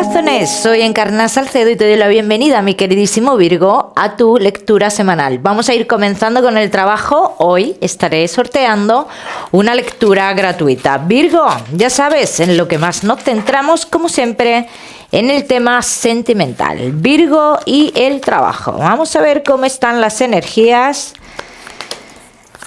corazones, soy Encarna Salcedo y te doy la bienvenida, mi queridísimo Virgo, a tu lectura semanal. Vamos a ir comenzando con el trabajo. Hoy estaré sorteando una lectura gratuita. Virgo, ya sabes, en lo que más nos centramos, como siempre, en el tema sentimental. Virgo y el trabajo. Vamos a ver cómo están las energías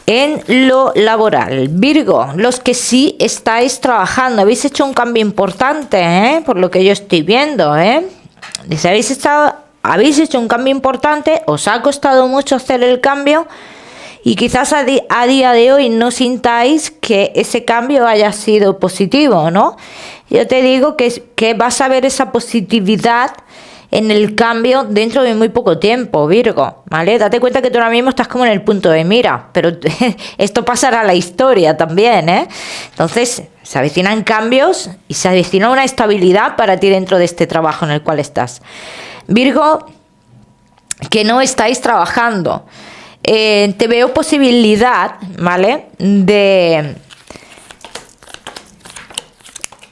en lo laboral. Virgo, los que sí estáis trabajando, habéis hecho un cambio importante, por lo que yo estoy viendo, Si habéis hecho un cambio importante, os ha costado mucho hacer el cambio y quizás a día de hoy no sintáis que ese cambio haya sido positivo, ¿no? Yo te digo que vas a ver esa positividad en el cambio dentro de muy poco tiempo, Virgo, ¿vale? Date cuenta que tú ahora mismo estás como en el punto de mira, pero esto pasará a la historia también, Entonces, se avecinan cambios y se avecina una estabilidad para ti dentro de este trabajo en el cual estás. Virgo, que no estáis trabajando, te veo posibilidad, ¿vale? De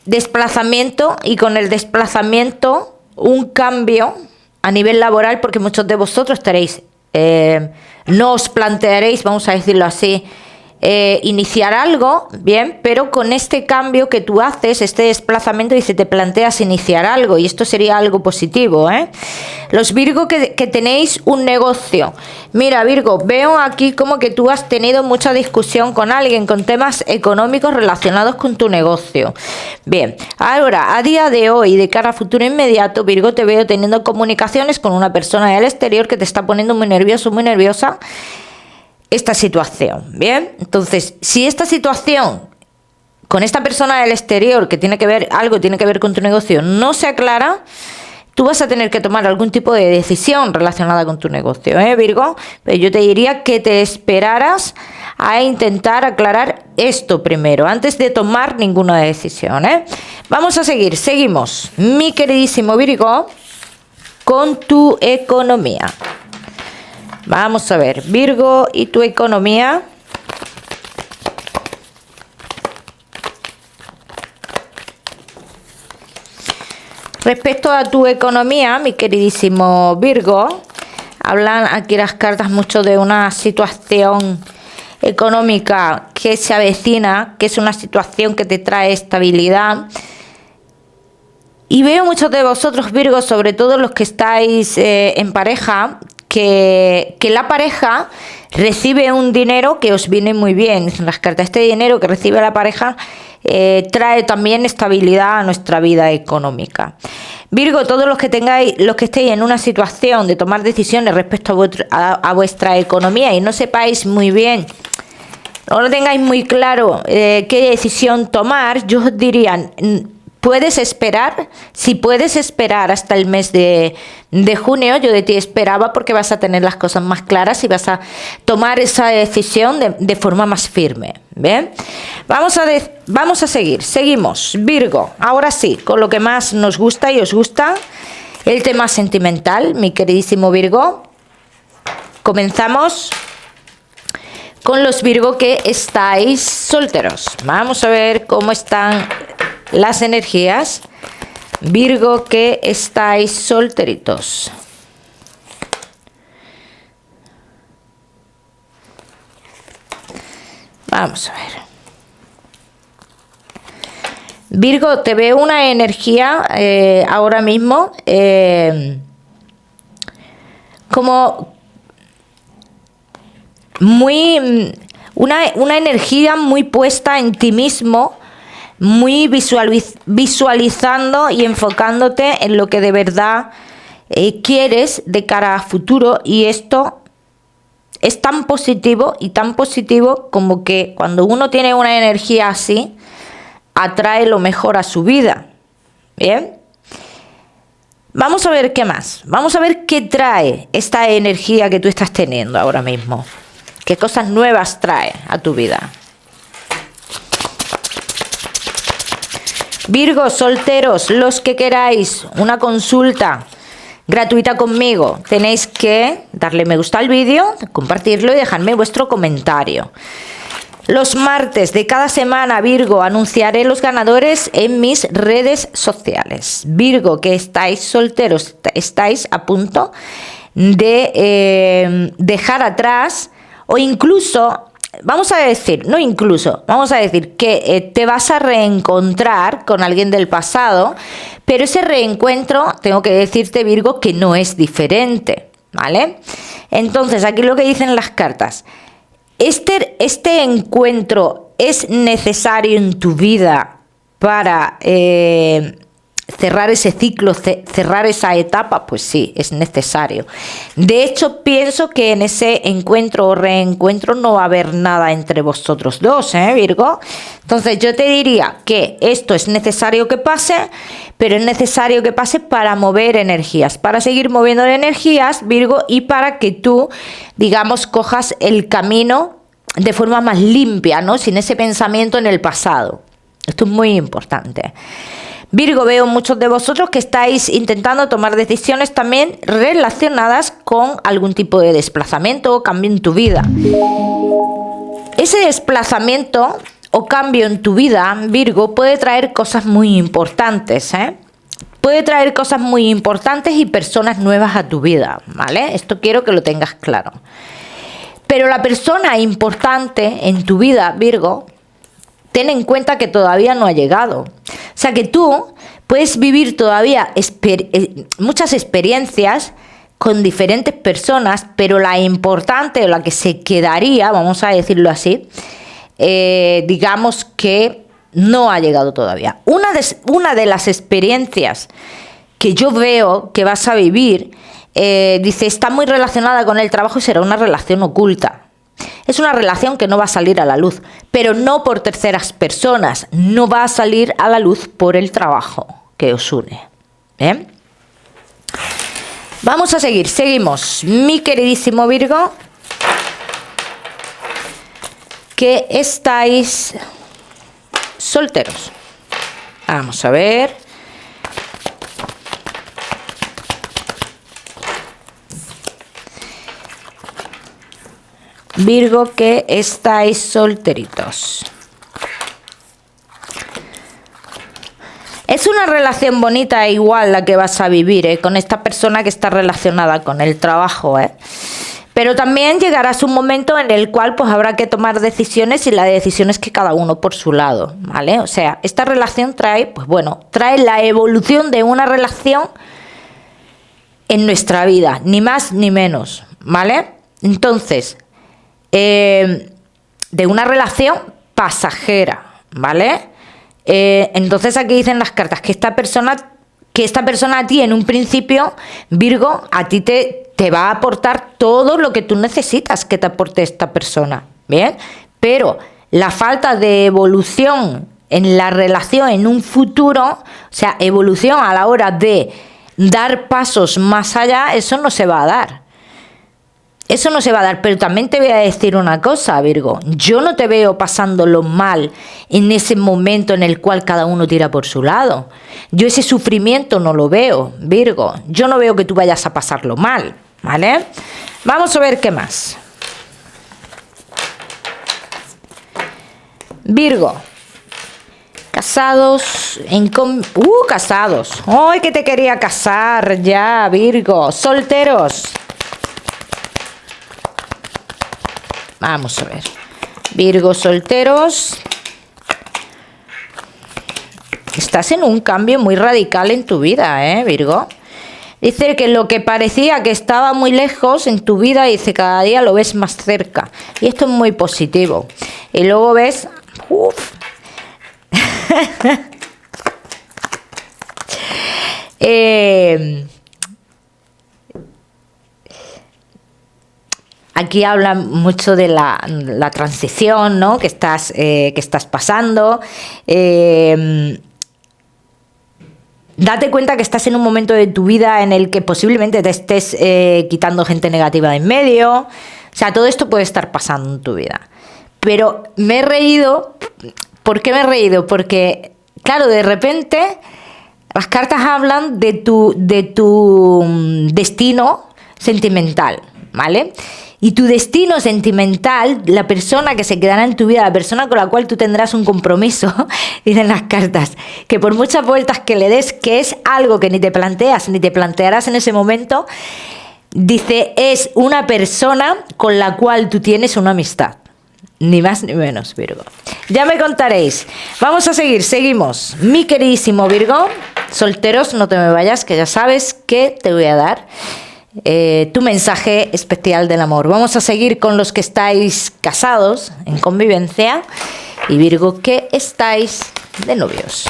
desplazamiento, y con el desplazamiento un cambio a nivel laboral, porque muchos de vosotros estaréis, no os plantearéis, vamos a decirlo así, iniciar algo, bien, pero con este cambio que tú haces, este desplazamiento, dice, te planteas iniciar algo, y esto sería algo positivo, Los Virgo que tenéis un negocio. Mira, Virgo, veo aquí como que tú has tenido mucha discusión con alguien, con temas económicos relacionados con tu negocio. Bien, ahora, a día de hoy, de cara a futuro inmediato, Virgo, te veo teniendo comunicaciones con una persona del exterior que te está poniendo muy nervioso, muy nerviosa, esta situación, ¿bien? Entonces, si esta situación con esta persona del exterior que tiene que ver con tu negocio no se aclara, tú vas a tener que tomar algún tipo de decisión relacionada con tu negocio, Virgo? Pero yo te diría que te esperaras a intentar aclarar esto primero, antes de tomar ninguna decisión, Vamos a seguimos, mi queridísimo Virgo, con tu economía. Vamos a ver, Virgo y tu economía. Respecto a tu economía, mi queridísimo Virgo, hablan aquí las cartas mucho de una situación económica que se avecina, que es una situación que te trae estabilidad. Y veo muchos de vosotros, Virgo, sobre todo los que estáis en pareja, que la pareja recibe un dinero que os viene muy bien. Dicen las cartas, este dinero que recibe la pareja trae también estabilidad a nuestra vida económica. Virgo, todos los que estéis en una situación de tomar decisiones respecto a vuestra economía y no sepáis muy bien, o no tengáis muy claro qué decisión tomar, yo os diría, puedes esperar. Si puedes esperar hasta el mes de junio, yo de ti esperaba, porque vas a tener las cosas más claras y vas a tomar esa decisión de forma más firme. ¿Bien? Vamos a seguimos, Virgo, ahora sí, con lo que más nos gusta y os gusta, el tema sentimental, mi queridísimo Virgo. Comenzamos con los Virgo que estáis solteros. Vamos a ver cómo están las energías, Virgo que estáis solteritos. Vamos a ver. Virgo, te veo una energía ahora mismo como una energía muy puesta en ti mismo, muy visualizando y enfocándote en lo que de verdad quieres de cara a futuro, y esto es tan positivo como que cuando uno tiene una energía así, atrae lo mejor a su vida. Bien, vamos a ver qué más, vamos a ver qué trae esta energía que tú estás teniendo ahora mismo, qué cosas nuevas trae a tu vida. Virgo, solteros, los que queráis una consulta gratuita conmigo, tenéis que darle me gusta al vídeo, compartirlo y dejarme vuestro comentario. Los martes de cada semana, Virgo, anunciaré los ganadores en mis redes sociales. Virgo, que estáis solteros, estáis a punto de dejar atrás, o incluso, vamos a decir que te vas a reencontrar con alguien del pasado, pero ese reencuentro, tengo que decirte, Virgo, que no es diferente, ¿vale? Entonces, aquí lo que dicen las cartas: este encuentro es necesario en tu vida para cerrar ese ciclo, cerrar esa etapa. Pues sí, es necesario. De hecho, pienso que en ese encuentro o reencuentro no va a haber nada entre vosotros dos, Virgo. Entonces yo te diría que esto es necesario que pase, pero es necesario que pase para mover energías, para seguir moviendo energías, Virgo, y para que tú, digamos, cojas el camino de forma más limpia, ¿no? Sin ese pensamiento en el pasado. Esto es muy importante. Virgo, veo muchos de vosotros que estáis intentando tomar decisiones también relacionadas con algún tipo de desplazamiento o cambio en tu vida. Ese desplazamiento o cambio en tu vida, Virgo, puede traer cosas muy importantes, Puede traer cosas muy importantes y personas nuevas a tu vida, ¿vale? Esto quiero que lo tengas claro. Pero la persona importante en tu vida, Virgo, ten en cuenta que todavía no ha llegado. O sea que tú puedes vivir todavía muchas experiencias con diferentes personas, pero la importante o la que se quedaría, vamos a decirlo así, digamos que no ha llegado todavía. Una de las experiencias que yo veo que vas a vivir, dice, está muy relacionada con el trabajo y será una relación oculta. Es una relación que no va a salir a la luz, pero no por terceras personas, no va a salir a la luz por el trabajo que os une. ¿Bien? Vamos a seguimos. Mi queridísimo Virgo, que estáis solteros. Vamos a ver. Virgo, que estáis solteritos. Es una relación bonita e igual la que vas a vivir, con esta persona que está relacionada con el trabajo, Pero también llegarás un momento en el cual pues habrá que tomar decisiones, y la decisión es que cada uno por su lado, ¿vale? O sea, esta relación trae la evolución de una relación en nuestra vida, ni más ni menos, ¿vale? Entonces, de una relación pasajera, ¿vale? Entonces aquí dicen las cartas que esta persona a ti en un principio, Virgo, a ti te va a aportar todo lo que tú necesitas que te aporte esta persona, ¿bien? Pero la falta de evolución en la relación en un futuro, o sea, evolución a la hora de dar pasos más allá, eso no se va a dar. Eso no se va a dar, pero también te voy a decir una cosa, Virgo. Yo no te veo pasándolo mal en ese momento en el cual cada uno tira por su lado. Yo ese sufrimiento no lo veo, Virgo. Yo no veo que tú vayas a pasarlo mal, ¿vale? Vamos a ver qué más. Virgo. Casados, casados. ¡Ay, que te quería casar ya, Virgo! Solteros. Vamos a ver. Virgo, solteros. Estás en un cambio muy radical en tu vida, Virgo. Dice que lo que parecía que estaba muy lejos en tu vida, dice, cada día lo ves más cerca. Y esto es muy positivo. Y luego ves... Aquí habla mucho de la transición, ¿no? que estás pasando. Date cuenta que estás en un momento de tu vida en el que posiblemente te estés quitando gente negativa de en medio. O sea, todo esto puede estar pasando en tu vida. Pero me he reído. ¿Por qué me he reído? Porque, claro, de repente las cartas hablan de tu destino sentimental, ¿vale? Y tu destino sentimental, la persona que se quedará en tu vida, la persona con la cual tú tendrás un compromiso, dicen las cartas, que por muchas vueltas que le des, que es algo que ni te planteas, ni te plantearás en ese momento, dice, es una persona con la cual tú tienes una amistad. Ni más ni menos, Virgo. Ya me contaréis. Vamos a seguir, seguimos. Mi queridísimo Virgo, solteros, no te me vayas, que ya sabes que te voy a dar tu mensaje especial del amor. Vamos a seguir con los que estáis casados, en convivencia, y Virgo, que estáis de novios.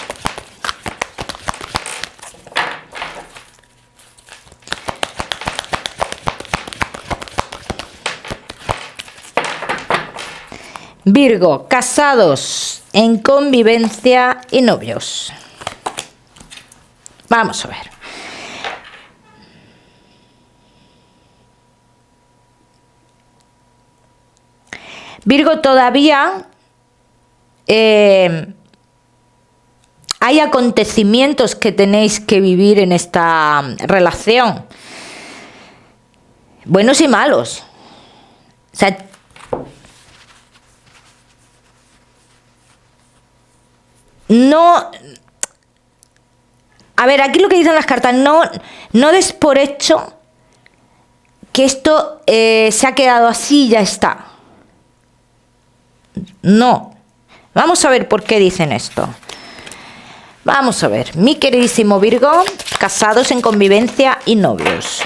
Virgo, casados, en convivencia y novios. Vamos a ver. Virgo, todavía hay acontecimientos que tenéis que vivir en esta relación. Buenos y malos. O sea, no... A ver, aquí lo que dicen las cartas, no des por hecho que esto se ha quedado así y ya está. No. Vamos a ver por qué dicen esto. Vamos a ver. Mi queridísimo Virgo, casados en convivencia y novios.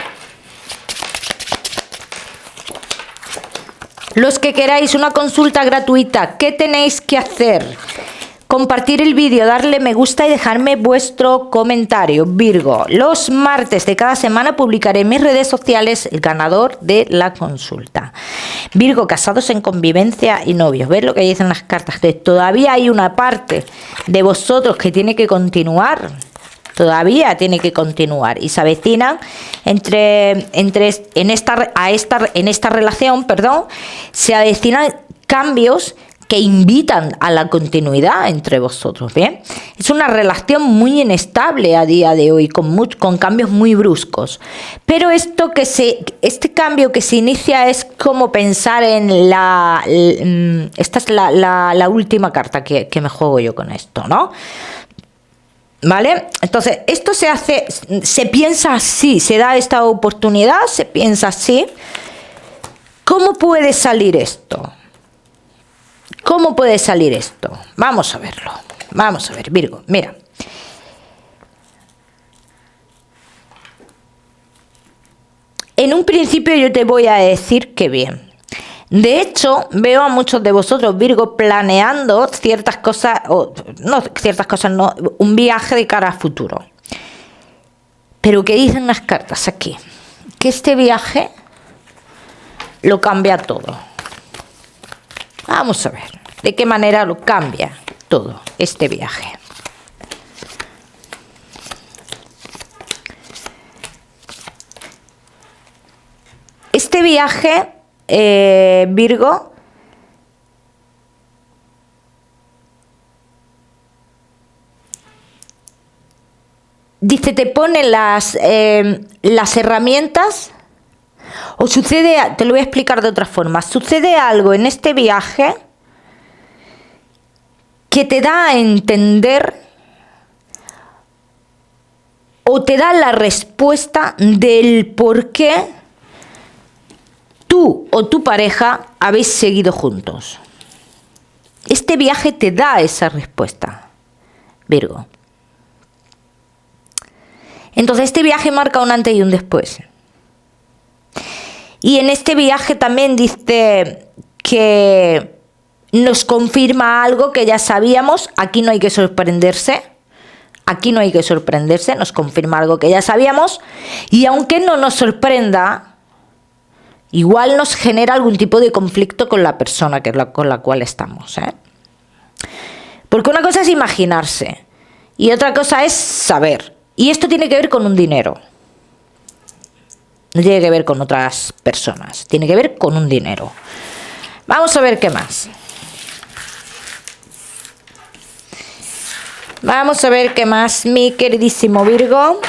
Los que queráis una consulta gratuita, ¿qué tenéis que hacer? Compartir el vídeo, darle me gusta y dejarme vuestro comentario. Virgo, los martes de cada semana publicaré en mis redes sociales el ganador de la consulta. Virgo, casados en convivencia y novios. ¿Ves lo que dicen las cartas? Que todavía hay una parte de vosotros que tiene que continuar. Todavía tiene que continuar. Y se avecinan en esta relación, se avecinan cambios que invitan a la continuidad entre vosotros, ¿bien? Es una relación muy inestable a día de hoy, con cambios muy bruscos. Pero este cambio que se inicia es como pensar en esta es la última carta que me juego yo con esto, ¿no? ¿Vale? Entonces, esto se piensa así, se da esta oportunidad, se piensa así. ¿Cómo puede salir esto? ¿Cómo puede salir esto? Vamos a verlo. Vamos a ver, Virgo, mira. En un principio yo te voy a decir que bien. De hecho, veo a muchos de vosotros, Virgo, planeando ciertas cosas, un viaje de cara a futuro. Pero ¿qué dicen las cartas aquí? Que este viaje lo cambia todo. Vamos a ver de qué manera lo cambia todo este viaje. Este viaje, Virgo, dice, te pone las herramientas. O sucede, te lo voy a explicar de otra forma, sucede algo en este viaje que te da a entender o te da la respuesta del por qué tú o tu pareja habéis seguido juntos. Este viaje te da esa respuesta, Virgo. Entonces este viaje marca un antes y un después. Y en este viaje también dice que nos confirma algo que ya sabíamos. Aquí no hay que sorprenderse. Aquí no hay que sorprenderse. Nos confirma algo que ya sabíamos. Y aunque no nos sorprenda, igual nos genera algún tipo de conflicto con la persona con la cual estamos, ¿eh? Porque una cosa es imaginarse y otra cosa es saber. Y esto tiene que ver con un dinero. No tiene que ver con otras personas, tiene que ver con un dinero. Vamos a ver qué más. Vamos a ver qué más, mi queridísimo Virgo.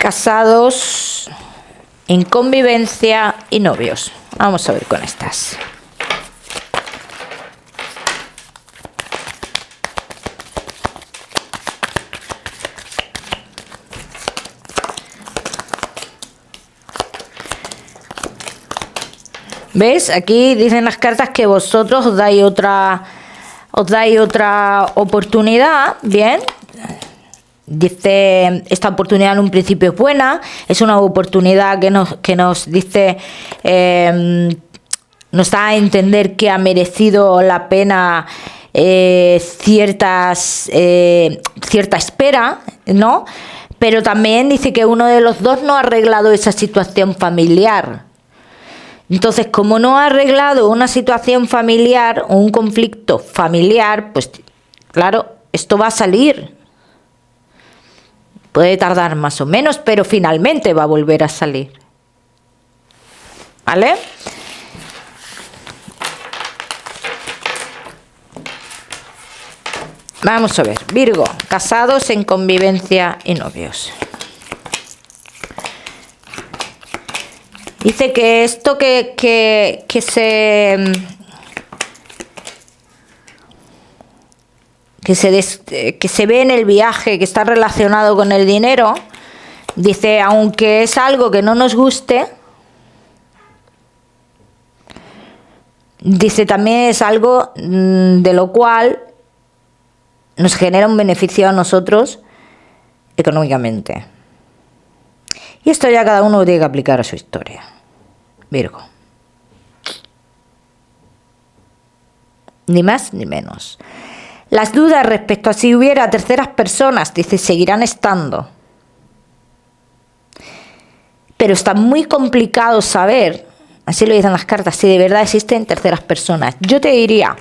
casados, en convivencia y novios. Vamos a ver con estas. ¿Ves? Aquí dicen las cartas que vosotros os dais otra oportunidad. Bien. Dice, esta oportunidad en un principio es buena, es una oportunidad que nos dice, nos da a entender que ha merecido la pena cierta espera, ¿no? Pero también dice que uno de los dos no ha arreglado esa situación familiar. Entonces, como no ha arreglado una situación familiar o un conflicto familiar, pues claro, esto va a salir. Puede tardar más o menos, pero finalmente va a volver a salir. ¿Vale? Vamos a ver. Virgo, casados, en convivencia y novios. Dice que esto que se ve en el viaje, que está relacionado con el dinero, dice, aunque es algo que no nos guste, dice también es algo de lo cual nos genera un beneficio a nosotros económicamente. Y esto ya cada uno lo tiene que aplicar a su historia. Virgo. Ni más ni menos. Las dudas respecto a si hubiera terceras personas, dice, seguirán estando. Pero está muy complicado saber, así lo dicen las cartas, si de verdad existen terceras personas. Yo te diría,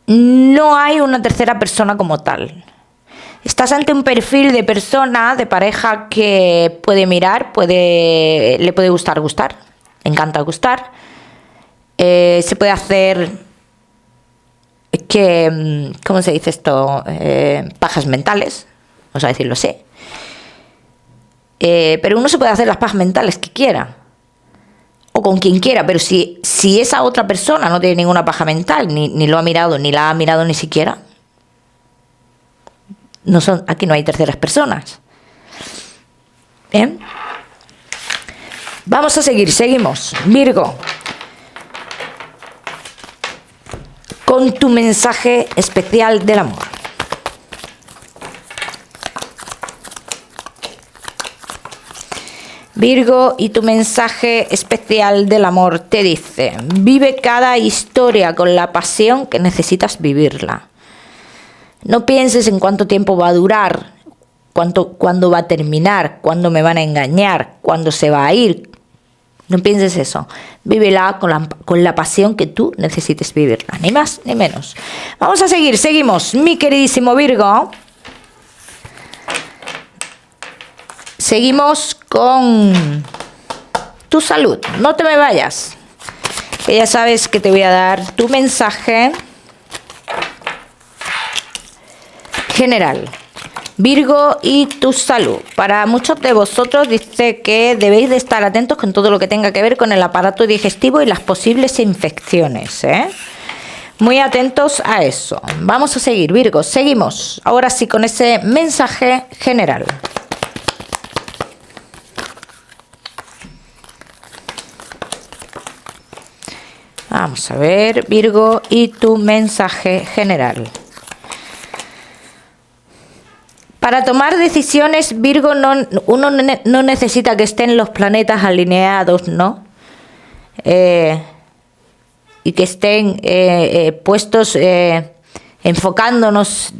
no hay una tercera persona como tal. Estás ante un perfil de persona, de pareja que puede mirar, le puede gustar, le encanta gustar. Se puede hacer, ¿cómo se dice esto? Pajas mentales, vamos a decirlo así. Pero uno se puede hacer las pajas mentales que quiera, o con quien quiera, pero si esa otra persona no tiene ninguna paja mental, ni lo ha mirado, ni la ha mirado ni siquiera, aquí no hay terceras personas. Bien. Vamos a seguimos. Virgo, con tu mensaje especial del amor. Virgo, y tu mensaje especial del amor te dice, vive cada historia con la pasión que necesitas vivirla. No pienses en cuánto tiempo va a durar, cuándo va a terminar, cuándo me van a engañar, cuándo se va a ir. No pienses eso. Vívela con la pasión que tú necesites vivirla, ni más ni menos. Vamos a seguimos, mi queridísimo Virgo. Seguimos con tu salud. No te me vayas, que ya sabes que te voy a dar tu mensaje general. Virgo, y tu salud. Para muchos de vosotros dice que debéis de estar atentos con todo lo que tenga que ver con el aparato digestivo y las posibles infecciones, ¿eh? Muy atentos a eso. Vamos a seguir, Virgo. Seguimos. Ahora sí con ese mensaje general. Vamos a ver, Virgo, y tu mensaje general. Para tomar decisiones, Virgo, uno no necesita que estén los planetas alineados, ¿no? Y que estén puestos, enfocándonos,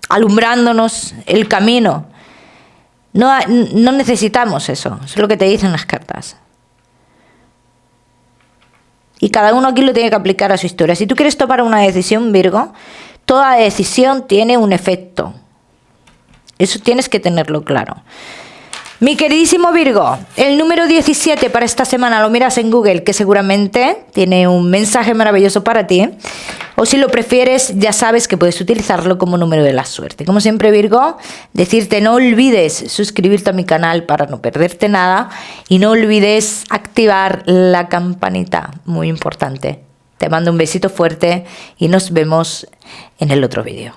alumbrándonos el camino. No necesitamos eso, es lo que te dicen las cartas. Y cada uno aquí lo tiene que aplicar a su historia. Si tú quieres tomar una decisión, Virgo, toda decisión tiene un efecto. Eso tienes que tenerlo claro. Mi queridísimo Virgo, el número 17 para esta semana lo miras en Google, que seguramente tiene un mensaje maravilloso para ti. O si lo prefieres, ya sabes que puedes utilizarlo como número de la suerte. Como siempre, Virgo, decirte no olvides suscribirte a mi canal para no perderte nada. Y no olvides activar la campanita, muy importante. Te mando un besito fuerte y nos vemos en el otro vídeo.